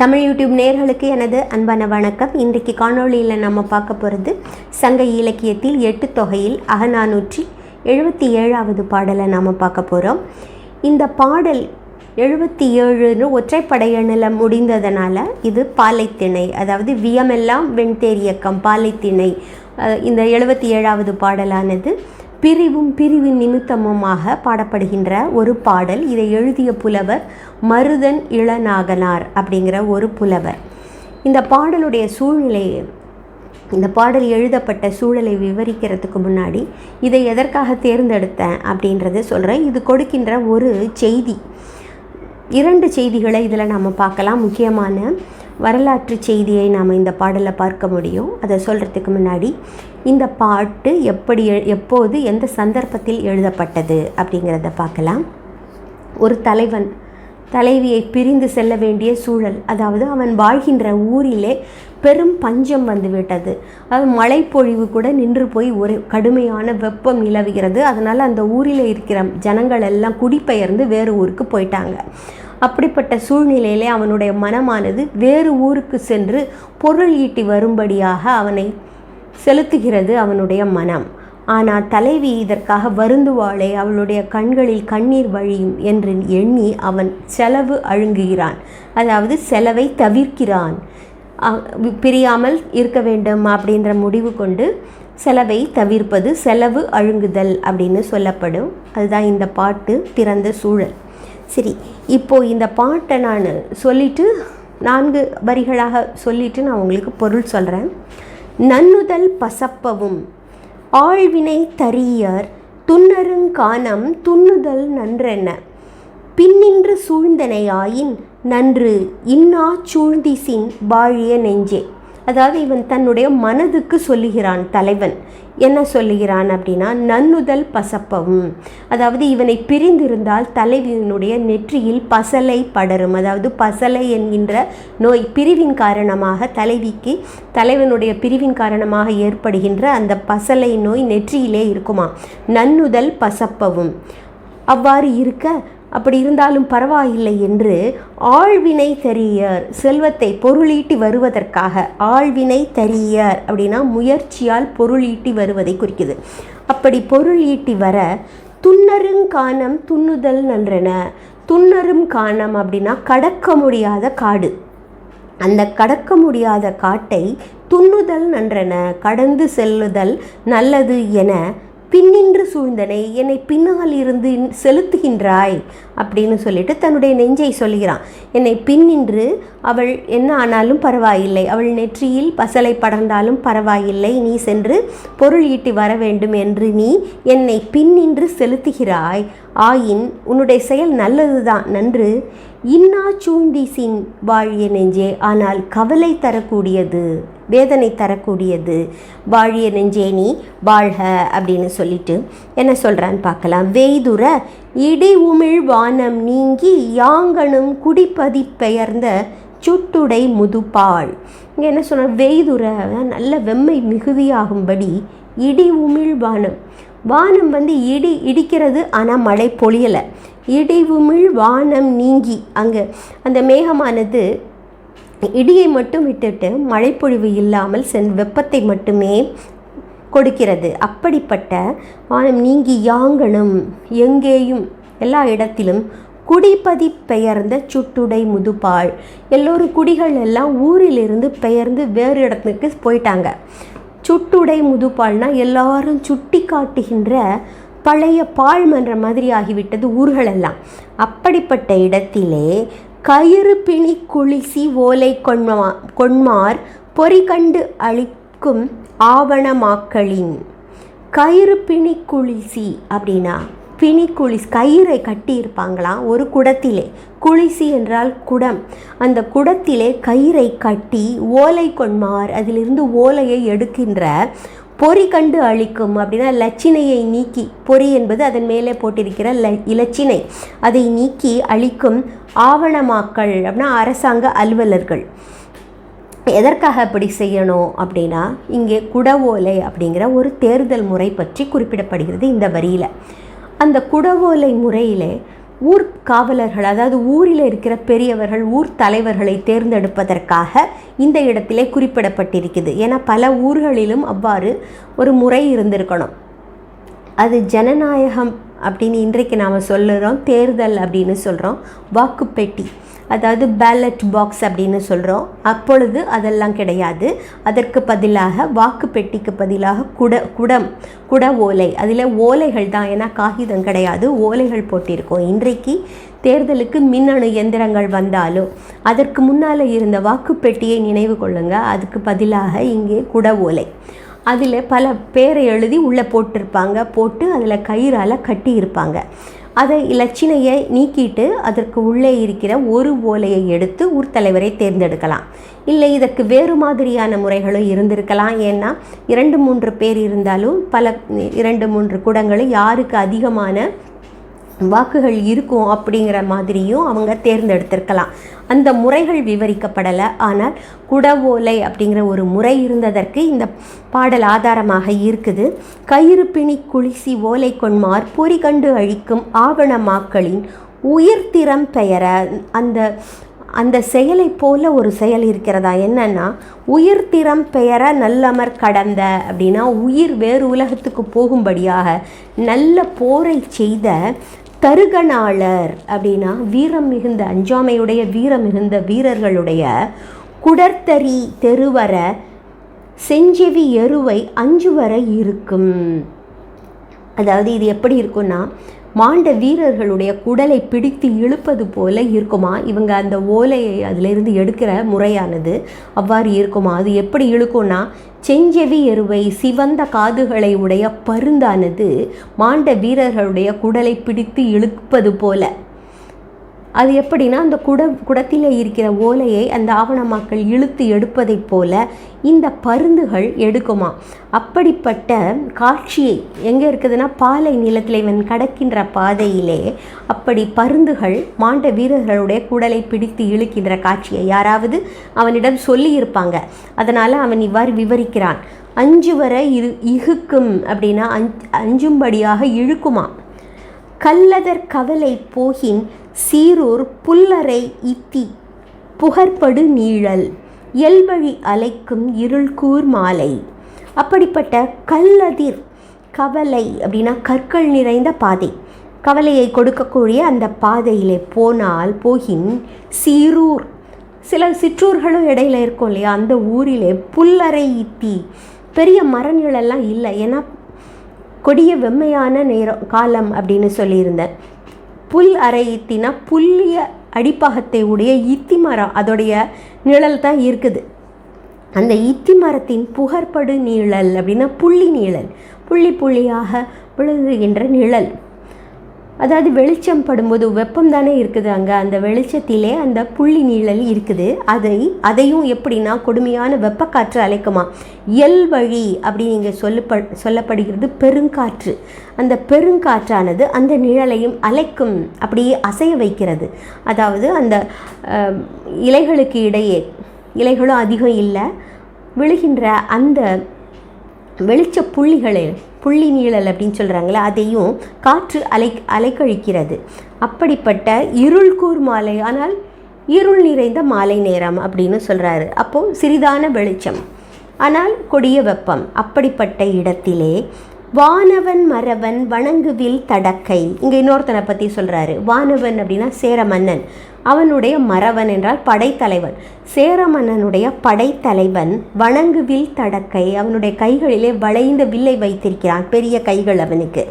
Tamil YouTube நேயர்களுக்கு எனது அன்பான வணக்கம். இன்றைக்கு காணொளியில் நம்ம பார்க்க போகிறது சங்க இலக்கியத்தில் 8 தொகையில் அகநானூற்றி 77வது பாடலை நாம் பார்க்க போகிறோம். இந்த பாடல் 77 ஒற்றைப்படை எண்ணில் முடிந்ததனால இது பாலைத்திணை, அதாவது வியமெல்லாம் வெண்தேரியக்கம் பாலைத்திணை. இந்த 77வது பாடலானது பிரிவின் நிமித்தமுமாக பாடப்படுகின்ற ஒரு பாடல். இதை எழுதிய புலவர் மருதன் இளநாகனார் அப்படிங்கிற ஒரு புலவர். இந்த பாடலுடைய சூழ்நிலையை, இந்த பாடல் எழுதப்பட்ட சூழலை விவரிக்கிறதுக்கு முன்னாடி இதை எதற்காக தேர்ந்தெடுத்தேன் அப்படின்றத சொல்கிறேன். இது கொடுக்கின்ற ஒரு செய்தி, 2 செய்திகளை இதில் நாம் பார்க்கலாம். முக்கியமான வரலாற்று செய்தியை நாம் இந்த பாடலில் பார்க்க முடியும். அதை சொல்கிறதுக்கு முன்னாடி இந்த பாட்டு எப்போது எந்த சந்தர்ப்பத்தில் எழுதப்பட்டது அப்படிங்கிறத பார்க்கலாம். ஒரு தலைவன் தலைவியை பிரிந்து செல்ல வேண்டிய சூழல், அதாவது அவன் வாழ்கின்ற ஊரிலே பெரும் பஞ்சம் வந்து விட்டது. அது மழைப்பொழிவு கூட நின்று போய் ஒரு கடுமையான வெப்பம் நிலவுகிறது. அதனால் அந்த ஊரில் இருக்கிற ஜனங்கள் எல்லாம் குடிபெயர்ந்து வேறு ஊருக்கு போயிட்டாங்க. அப்படிப்பட்ட சூழ்நிலையிலே அவனுடைய மனமானது வேறு ஊருக்கு சென்று பொருள் ஈட்டி வரும்படியாக அவனை செலுத்துகிறது அவனுடைய மனம். ஆனால் தலைவி இதற்காக வருந்துவாளே, அவளுடைய கண்களில் கண்ணீர் வழியும் என்று எண்ணி அவன் செலவு அழுங்குகிறான், அதாவது செலவை தவிர்க்கிறான். பிரியாமல் இருக்க வேண்டும் அப்படின்ற முடிவு கொண்டு செலவை தவிர்ப்பது செலவு அழுங்குதல் அப்படின்னு சொல்லப்படும். அதுதான் இந்த பாட்டு பிறந்த சூழல். சரி, இப்போது இந்த பாட்டை நான் சொல்லிவிட்டு 4 வரிகளாக சொல்லிவிட்டு நான் உங்களுக்கு பொருள் சொல்கிறேன். நன்னுதல் பசப்பவும் ஆழ்வினை தரியர் துன்னருங்கானம் துன்னுதல் நன்றென்ன பின்னின்று சூழ்ந்தனையாயின் நன்று இன்னா சூழ்ந்திசின் வாழிய நெஞ்சே. அதாவது இவன் தன்னுடைய மனதுக்கு சொல்லுகிறான். தலைவன் என்ன சொல்லுகிறான் அப்படின்னா, நன்னுதல் பசப்பவும், அதாவது இவனை பிரிந்திருந்தால் தலைவியினுடைய நெற்றியில் பசலை படரும். அதாவது பசலை என்கின்ற நோய் பிரிவின் காரணமாக தலைவனுடைய பிரிவின் காரணமாக ஏற்படுகின்ற அந்த பசலை நோய் நெற்றியிலே இருக்குமா. நன்னுதல் பசப்பவும், அவ்வாறு இருக்க அப்படி இருந்தாலும் பரவாயில்லை என்று ஆழ்வினை தரியர், செல்வத்தை பொருளீட்டி வருவதற்காக ஆழ்வினை தரியர் அப்படின்னா முயற்சியால் பொருளீட்டி வருவதை குறிக்குது. அப்படி பொருளீட்டி வர துன்னருங்கானம் துன்னுதல் நன்றென. துன்னரும் காணம் அப்படின்னா கடக்க முடியாத காடு. அந்த கடக்க முடியாத காட்டை துன்னுதல் நன்றென, கடந்து செல்லுதல் நல்லது என பின்னின்று சூழ்ந்தனை, என்னை பின்னால் இருந்து செலுத்துகின்றாய் அப்படின்னு சொல்லிட்டு தன்னுடைய நெஞ்சை சொல்கிறான். என்னை பின்னின்று, அவள் என்ன ஆனாலும் பரவாயில்லை, அவள் நெற்றியில் பசலை படர்ந்தாலும் பரவாயில்லை, நீ சென்று பொருள் ஈட்டி வர வேண்டும் என்று நீ என்னை பின்னின்று செலுத்துகிறாய். ஆயின் உன்னுடைய செயல் நல்லதுதான், நன்று. இன்னா சூழ்ந்திசின் வாழிய நெஞ்சே, ஆனால் கவலை தரக்கூடியது, வேதனை தரக்கூடியது. வாழிய நெஞ்சே நீ வாழ்க அப்படின்னு சொல்லிட்டு என்ன சொல்கிறான்னு பார்க்கலாம். வெய்துற இடி உமிழ் வானம் நீங்கி யாங்கனும் குடிப்பதி பெயர்ந்த சுட்டுடை முதுபாள். இங்கே என்ன சொல்கிற, வெய்துற நல்ல வெம்மை மிகுதியாகும்படி இடி உமிழ் வானம். வானம் வந்து இடிக்கிறது, ஆனால் மழை பொழியலை. இடி உமிழ் வானம் நீங்கி, அங்கே அந்த மேகமானது இடியை மட்டும் விட்டுட்டு மழைப்பொழிவு இல்லாமல் வெப்பத்தை மட்டுமே கொடுக்கிறது. அப்படிப்பட்ட வானம் நீங்கி யாங்கனும், எங்கேயும் எல்லா இடத்திலும் குடிப்பதி பெயர்ந்த சுட்டுடை முதுபாள். எல்லோரும் குடிகள் எல்லாம் ஊரிலிருந்து பெயர்ந்து வேறு இடத்துக்கு போயிட்டாங்க. சுட்டுடை முதுபாள்னா எல்லாரும் சுட்டி காட்டுகின்ற பழைய பாழ்மன்ற மாதிரி ஆகிவிட்டது ஊர்களெல்லாம். அப்படிப்பட்ட இடத்திலே கயிறு பிணி குளிசி ஓலை கொண்மார் பொறி கண்டு அளிக்கும் ஆவணமாக்களின். கயிறு பிணி குளிசி அப்படின்னா கயிறை கட்டி இருப்பாங்களாம் ஒரு குடத்திலே. குளிசி என்றால் குடம். அந்த குடத்திலே கயிறை கட்டி ஓலை கொண்மார், அதிலிருந்து ஓலையை எடுக்கின்ற, பொறி கண்டு அழிக்கும் அப்படின்னா லட்சினையை நீக்கி, பொறி என்பது அதன் மேலே போட்டிருக்கிற இலச்சினை, அதை நீக்கி அழிக்கும் ஆவணமாக்கள் அப்படின்னா அரசாங்க அலுவலர்கள். எதற்காக அப்படி செய்யணும் அப்படின்னா, இங்கே குடவோலை அப்படிங்கிற ஒரு தேர்தல் முறை பற்றி குறிப்பிடப்படுகிறது இந்த வரியில். அந்த குடவோலை முறையிலே ஊர் காவலர்கள், அதாவது ஊரில் இருக்கிற பெரியவர்கள், ஊர் தலைவர்களை தேர்ந்தெடுப்பதற்காக இந்த இடத்திலே குறிப்பிடப்பட்டிருக்குது. ஏன்னா பல ஊர்களிலும் அவ்வாறு ஒரு முறை இருந்திருக்கணும். அது ஜனநாயகம் அப்படின்னு இன்றைக்கு நாம் சொல்லுறோம், தேர்தல் அப்படின்னு சொல்கிறோம், வாக்குப்பெட்டி அதாவது பேலட் பாக்ஸ் அப்படின்னு சொல்கிறோம். அப்பொழுது அதெல்லாம் கிடையாது. அதற்கு பதிலாக வாக்குப்பெட்டிக்கு பதிலாக குட ஓலை, அதில் ஓலைகள் தான், ஏன்னா காகிதம் கிடையாது, ஓலைகள் போட்டிருக்கோம். இன்றைக்கு தேர்தலுக்கு மின்னணு எந்திரங்கள் வந்தாலும் அதற்கு முன்னால் இருந்த வாக்குப்பெட்டியை நினைவு கொள்ளுங்கள். அதுக்கு பதிலாக இங்கே குட ஓலை, அதில் பல பேரை எழுதி உள்ளே போட்டிருப்பாங்க, போட்டு அதில் கயிறால் கட்டி இருப்பாங்க. அதை இலச்சினையை நீக்கிட்டு அதற்கு உள்ளே இருக்கிற ஒரு ஓலையை எடுத்து ஊர் தலைவரை தேர்ந்தெடுக்கலாம். இல்லை இதற்கு வேறு மாதிரியான முறைகளும் இருந்திருக்கலாம். ஏன்னா 2-3 பேர் இருந்தாலும் 2-3 குடங்களும் யாருக்கு அதிகமான வாக்குகள் இருக்கும் அப்படிங்கிற மாதிரியும் அவங்க தேர்ந்தெடுத்திருக்கலாம். அந்த முறைகள் விவரிக்கப்படலை. ஆனால் குடவோலை அப்படிங்கிற ஒரு முறை இருந்ததற்கு இந்த பாடல் ஆதாரமாக இருக்குது. கயிறு பிணி குளிசி ஓலை கொண்மார் பொறி கண்டு அழிக்கும் ஆவணமாக்களின் உயிர்த்திறம் பெயர, அந்த செயலை போல ஒரு செயல் இருக்கிறதா. என்னன்னா உயிர்த்திறம் பெயர நல்லமர் கடந்த அப்படின்னா உயிர் வேறு உலகத்துக்கு போகும்படியாக நல்ல போரை செய்த தருகனாளர் அப்படின்னா வீரம் மிகுந்த, அஞ்சாமையுடைய வீரம் மிகுந்த வீரர்களுடைய குடர்த்தறி தெருவர செஞ்செவி எருவை அஞ்சுவர இருக்கும். அதாவது இது எப்படி இருக்குன்னா, மாண்ட வீரர்களுடைய குடலை பிடித்து இழுப்பது போல இருக்குமா. இவங்க அந்த ஓலையை அதிலிருந்து எடுக்கிற முறையானது அவ்வாறு இருக்குமா. அது எப்படி இழுக்கும்னா, செஞ்செவி எருவை சிவந்த காதுகளை உடைய பருந்தானது மாண்ட வீரர்களுடைய குடலை பிடித்து இழுப்பது போல. அது எப்படின்னா, அந்த குடத்தில் இருக்கிற ஓலையை அந்த ஆவணமாக்கள் இழுத்து எடுப்பதைப் போல இந்த பருந்துகள் எடுக்குமா. அப்படிப்பட்ட காட்சியை எங்கே இருக்குதுன்னா, பாலை நிலத்தில் இவன் கடக்கின்ற பாதையிலே அப்படி பருந்துகள் மாண்ட வீரர்களுடைய குடலை பிடித்து இழுக்கின்ற காட்சியை யாராவது அவனிடம் சொல்லியிருப்பாங்க. அதனால் அவன் இவ்வாறு விவரிக்கிறான். அஞ்சுவர இகுக்கும் அப்படின்னா அஞ்சும்படியாக இழுக்குமா. கல்லதர் கவலை போகின் சீரூர் புல்லரை இத்தி புகற்படு நீழல் எல்வழி அலைக்கும் இருள்கூர் மாலை. அப்படிப்பட்ட கல்லதிர் கவலை அப்படின்னா கற்கள் நிறைந்த பாதை, கவலையை கொடுக்கக்கூடிய அந்த பாதையிலே போகின் சீரூர், சில சிற்றூர்களும் இடையில இருக்கும் இல்லையா, அந்த ஊரிலே புல்லரை இத்தி பெரிய மரநிழெல்லாம் இல்லை. ஏன்னா கொடிய வெம்மையான காலம் அப்படின்னு சொல்லியிருந்தேன். புல் அரை இத்தினா புல்லிய அடிப்பாகத்தை உடைய இத்தி மரம், அதோடைய நிழல் தான் இருக்குது. அந்த இத்தி மரத்தின் புகற்படு நீழல் அப்படின்னா புள்ளி நீழல், புள்ளி புள்ளியாக விழுங்குகின்ற நிழல். அதாவது வெளிச்சம் படும்போது வெப்பம் தானே இருக்குது அங்கே, அந்த வெளிச்சத்திலே அந்த புள்ளி நீழல் இருக்குது. அதையும் எப்படின்னா கொடுமையான வெப்பக்காற்று அலைக்குமா. வழி அப்படின்னு இங்கே சொல்லப்படுகிறது பெருங்காற்று. அந்த பெருங்காற்றானது அந்த நிழலையும் அலைக்கும், அப்படியே அசைய வைக்கிறது. அதாவது அந்த இலைகளுக்கு இடையே, இலைகளும் அதிகம் இல்லை, விழுகின்ற அந்த வெளிச்ச புள்ளி நீழல் அப்படின்னு சொல்கிறாங்களே, அதையும் காற்று அலைக்கழிக்கிறது. அப்படிப்பட்ட இருள்கூர் மாலை, ஆனால் இருள் நிறைந்த மாலை நேரம் அப்படின்னு சொல்கிறாரு. அப்போது சிறிதான வெளிச்சம், ஆனால் கொடிய வெப்பம். அப்படிப்பட்ட இடத்திலே வானவன் மறவன் வணங்குவில் தடக்கை. இங்கே இன்னொருத்தனை பற்றி சொல்கிறாரு. வானவன் அப்படின்னா சேர மன்னன், அவனுடைய மறவன் என்றால் படைத்தலைவன். சேர மன்னனுடைய படைத்தலைவன் வணங்குவில் தடக்கை, அவனுடைய கைகளிலே வளைந்த வில்லை வைத்திருக்கிறான், பெரிய கைகள் அவனுக்கு.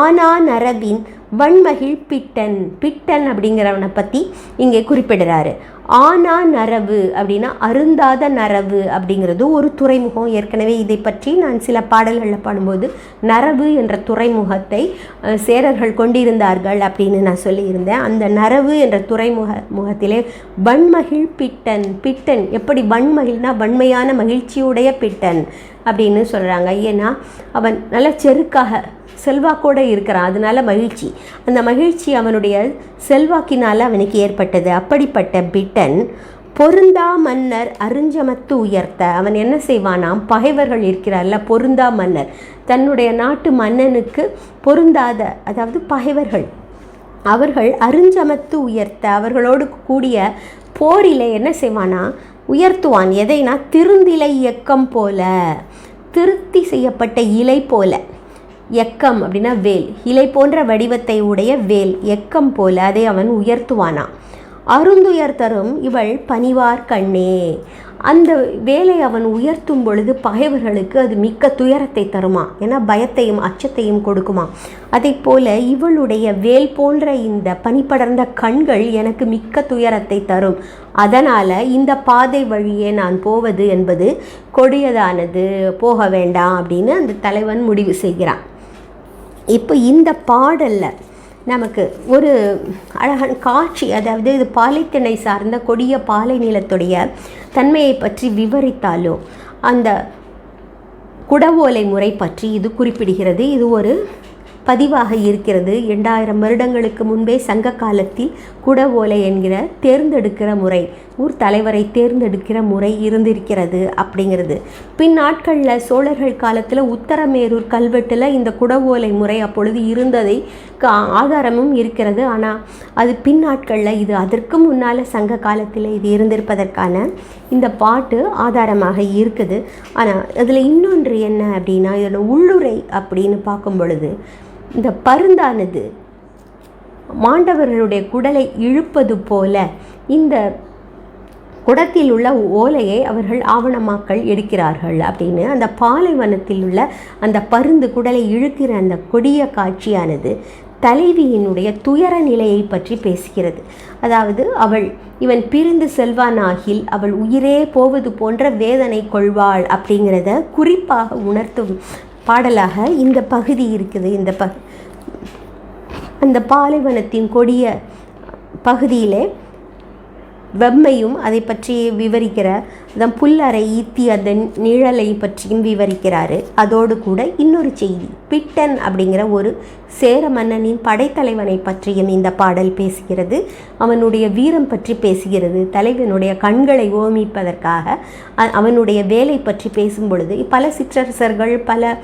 ஆனா நரவின் வன்மகிழ் பிட்டன் அப்படிங்கிறவனை பற்றி இங்கே குறிப்பிடுறாரு. ஆனா நரவு அப்படின்னா அருந்தாத நரவு அப்படிங்கிறது ஒரு துறைமுகம். ஏற்கனவே இதை பற்றி நான் சில பாடல்களில் பாடும்போது நரவு என்ற துறைமுகத்தை சேரர்கள் கொண்டிருந்தார்கள் அப்படின்னு நான் சொல்லியிருந்தேன். அந்த நரவு என்ற துறைமுகத்திலே வன்மகிழ் பிட்டன் எப்படி வன்மகிழ்னா வன்மையான மகிழ்ச்சியுடைய பிட்டன் அப்படின்னு சொல்கிறாங்க. ஏன்னா அவன் நல்ல செருக்காக செல்வாக்கோடு இருக்கிறான், அதனால மகிழ்ச்சி, அந்த மகிழ்ச்சி அவனுடைய செல்வாக்கினால் அவனுக்கு ஏற்பட்டது. அப்படிப்பட்ட பிட்டன் பொருந்தா மன்னர் அருஞ்சமத்து உயர்த்த, அவன் என்ன செய்வானாம், பகைவர்கள் இருக்கிறார்ல, பொருந்தா மன்னர், தன்னுடைய நாட்டு மன்னனுக்கு பொருந்தாத, அதாவது பகைவர்கள் அவர்கள் அருஞ்சமத்து உயர்த்த அவர்களோடு கூடிய போரில் என்ன செய்வானா உயர்த்துவான். எதைனா திருந்திலை எக்கம் போல, திருத்தி செய்யப்பட்ட இலை போல. எக்கம் அப்படின்னா வேல், இலை போன்ற வடிவத்தை உடைய வேல், எக்கம் போல அதை அவன் உயர்த்துவானா. அருந்துயர் தரும் இவள் பணிவார் கண்ணே, அந்த வேலை அவன் உயர்த்தும் பொழுது பகைவர்களுக்கு அது மிக்க துயரத்தை தருமா, ஏன்னா பயத்தையும் அச்சத்தையும் கொடுக்குமா. அதை போல இவளுடைய வேல் போன்ற இந்த பனிப்படர்ந்த கண்கள் எனக்கு மிக்க துயரத்தை தரும். அதனால் இந்த பாதை வழியே நான் போவது என்பது கொடியதானது, போக வேண்டாம் அப்படின்னு அந்த தலைவன் முடிவு செய்கிறான். இப்போ இந்த பாடலில் நமக்கு ஒரு அழகான காட்சி, அதாவது இது பாலைத்திணை சார்ந்த கொடிய பாலை நிலத்துடைய தன்மையை பற்றி விவரித்தாலோ அந்த குடவோலை முறை பற்றி இது குறிப்பிடுகிறது. இது ஒரு பதிவாக இருக்கிறது. 2000 வருடங்களுக்கு முன்பே சங்க காலத்தில் குடவோலை என்கிற தேர்ந்தெடுக்கிற முறை, ஊர் தலைவரை தேர்ந்தெடுக்கிற முறை இருந்திருக்கிறது அப்படிங்கிறது. பின் நாட்களில் சோழர்கள் காலத்தில் உத்தரமேரூர் கல்வெட்டில் இந்த குடவோலை முறை அப்பொழுது இருந்ததை ஆதாரமும் இருக்கிறது. ஆனால் அது பின் நாட்களில் இது அதற்கு முன்னால் சங்க காலத்தில் இது இருந்திருப்பதற்கான இந்த பாட்டு ஆதாரமாக இருக்குது. ஆனால் அதில் இன்னொன்று என்ன அப்படின்னா, இதோட உள்ளுரை அப்படின்னு பார்க்கும் பொழுது இந்த பருந்தானது மாண்டவர்களுடைய குடலை இழுப்பது போல இந்த குடத்தில் உள்ள ஓலையை அவர்கள் ஆவணமாக்கள் எடுக்கிறார்கள் அப்படின்னு அந்த பாலைவனத்தில் உள்ள அந்த பருந்து குடலை இழுக்கிற அந்த கொடிய காட்சியானது தலைவியினுடைய துயர நிலையை பற்றி பேசுகிறது. அதாவது இவன் பிரிந்து செல்வானாகில் அவள் உயிரே போவது போன்ற வேதனை கொள்வாள் அப்படிங்கிறத குறிப்பாக உணர்த்தும் பாடலாக இந்த பகுதி இருக்குது. அந்த பாலைவனத்தின் கொடிய பகுதியிலே வெம்மையும் அதை பற்றி விவரிக்கிற அதன் புல்லறை ஈத்தி அந்த நிழலை பற்றியும் விவரிக்கிறாரு. அதோடு கூட இன்னொரு செய்தி, பிட்டன் அப்படிங்கிற ஒரு சேர மன்னனின் படைத்தலைவனை பற்றியும் இந்த பாடல் பேசுகிறது. அவனுடைய வீரம் பற்றி பேசுகிறது. தலைவனுடைய கண்களை ஓமிப்பதற்காக அவனுடைய வேலை பற்றி பேசும் பொழுது பல சிற்றரசர்கள் பல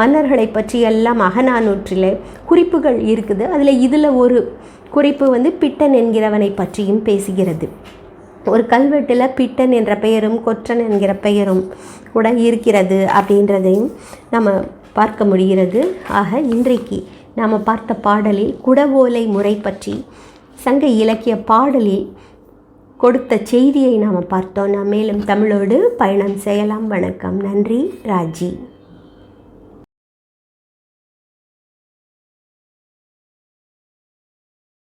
மன்னர்களை பற்றி எல்லாம் அகநானூற்றிலே குறிப்புகள் இருக்குது. இதில் ஒரு குறிப்பு பிட்டன் என்கிறவனை பற்றியும் பேசுகிறது. ஒரு கல்வெட்டில் பிட்டன் என்ற பெயரும் கொற்றன் என்கிற பெயரும் கூட இருக்கிறது அப்படின்றதையும் நம்ம பார்க்க முடிகிறது. ஆக இன்றைக்கு நாம் பார்த்த பாடலில் குடவோலை முறை பற்றி சங்க இலக்கிய பாடலில் கொடுத்த செய்தியை நாம் பார்த்தோம். நாம் மேலும் தமிழோடு பயணம் செய்யலாம். வணக்கம். நன்றி. ராஜி.